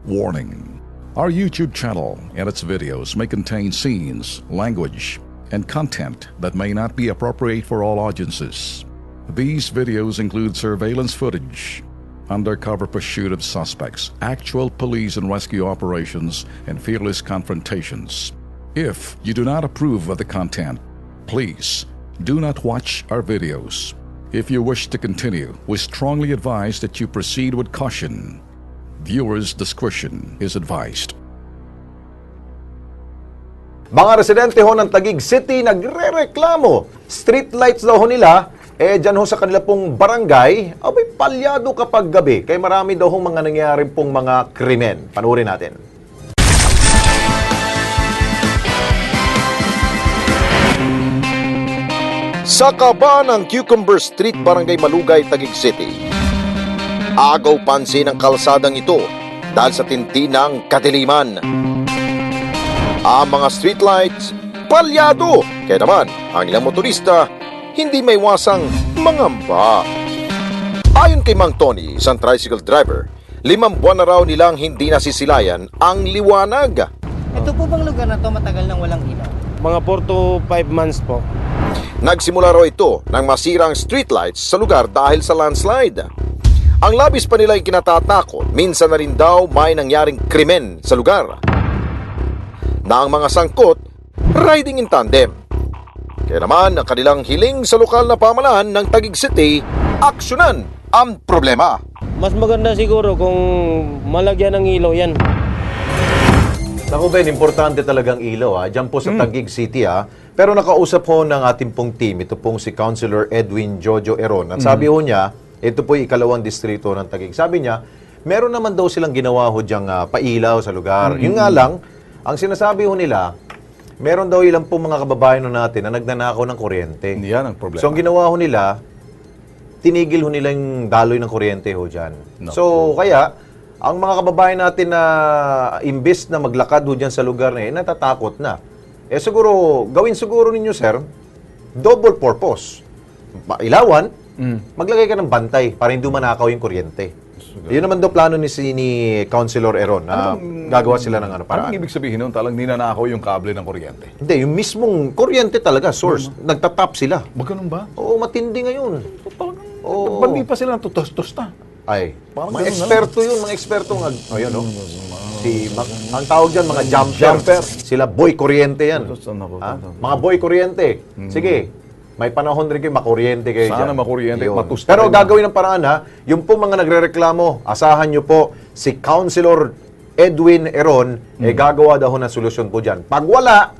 Warning: our YouTube channel and its videos may contain scenes, language, and content that may not be appropriate for all audiences. These videos include surveillance footage, undercover pursuit of suspects, actual police and rescue operations, and fearless confrontations. If you do not approve of the content, please do not watch our videos. If you wish to continue, we strongly advise that you proceed with caution. Viewers' discretion is advised. Mga residente ho ng Taguig City nagre-reklamo. Street lights daw ho nila, dyan ho sa kanila pong barangay, abay palyado kapag gabi. Kaya marami daw ho mga nangyayari pong mga krimen. Panuorin natin. Sa kaba ng Cucumber Street, Barangay Malugay, Taguig City, agaw pansin ang kalsadang ito dahil sa tintinang kadiliman. Ang mga streetlights, palyado. Kaya naman, ang ilang motorista, hindi may wasang mangamba. Ayon kay Mang Tony, isang tricycle driver, 5 buwan na raw nilang hindi nasisilayan ang liwanag. Ito po bang lugar na to matagal nang walang ilaw? Mga 4 to 5 months po. Nagsimula raw ito nang masirang streetlights sa lugar dahil sa landslide. Ang labis pa nila yung kinatatakot, minsan na rin daw may nangyaring krimen sa lugar. Na ang mga sangkot, riding in tandem. Kaya naman, ang kanilang hiling sa lokal na pamahalaan ng Taguig City, aksyonan ang problema. Mas maganda siguro kung malagyan ng ilaw yan. Naku Ben, importante talagang ilaw dyan po sa Taguig City Pero nakausap ho ng ating pong team, ito pong si Councilor Edwin Jojo Eron. At sabi ho niya, ito po yung ikalawang distrito ng Taguig. Sabi niya, meron naman daw silang ginawa ho dyang pailaw sa lugar. Yun nga lang, ang sinasabi ho nila, meron daw ilang pong mga kababayan ho natin na nagnanakaw ng kuryente. Yan ang problema. So ang ginawa ho nila, tinigil ho nila yung daloy ng kuryente ho dyan. No. So kaya, ang mga kababayan natin na imbes na maglakad ho dyan sa lugar na natatakot na. Siguro, gawin siguro ninyo, sir, double purpose. Ilawan, maglagay ka ng bantay para hindi manakaw yung kuryente. Yun naman daw plano ni Councilor Eron na gagawa sila ng paraan. Anong ibig sabihin nun? Talang ninanakaw yung kable ng kuryente? Hindi, yung mismong kuryente talaga, source. Nagtatap sila. Ba ganun ba? Oo, matindi ngayon. Oo. Ba't di pa sila tutos-tusta? Ay, Parang mga ganun eksperto yun, mga eksperto nga. Ayun, no? Ang tawag dyan, mga jumper. Sila boy kuryente yan. Mga boy kuryente. Sige, may panahon rin kayo, makuryente kayo dyan. Sana makuryente, Yun. matusta Pero rin. gagawin ng paraan yung po mga nagre-reklamo, asahan nyo po si Councilor Edwin Eron, gagawa daw ng solusyon po dyan. Pag wala,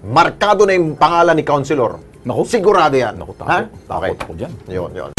markado na yung pangalan ni Councilor. Naku. Sigurado yan. Naku, Ha? takot ako dyan. Yun.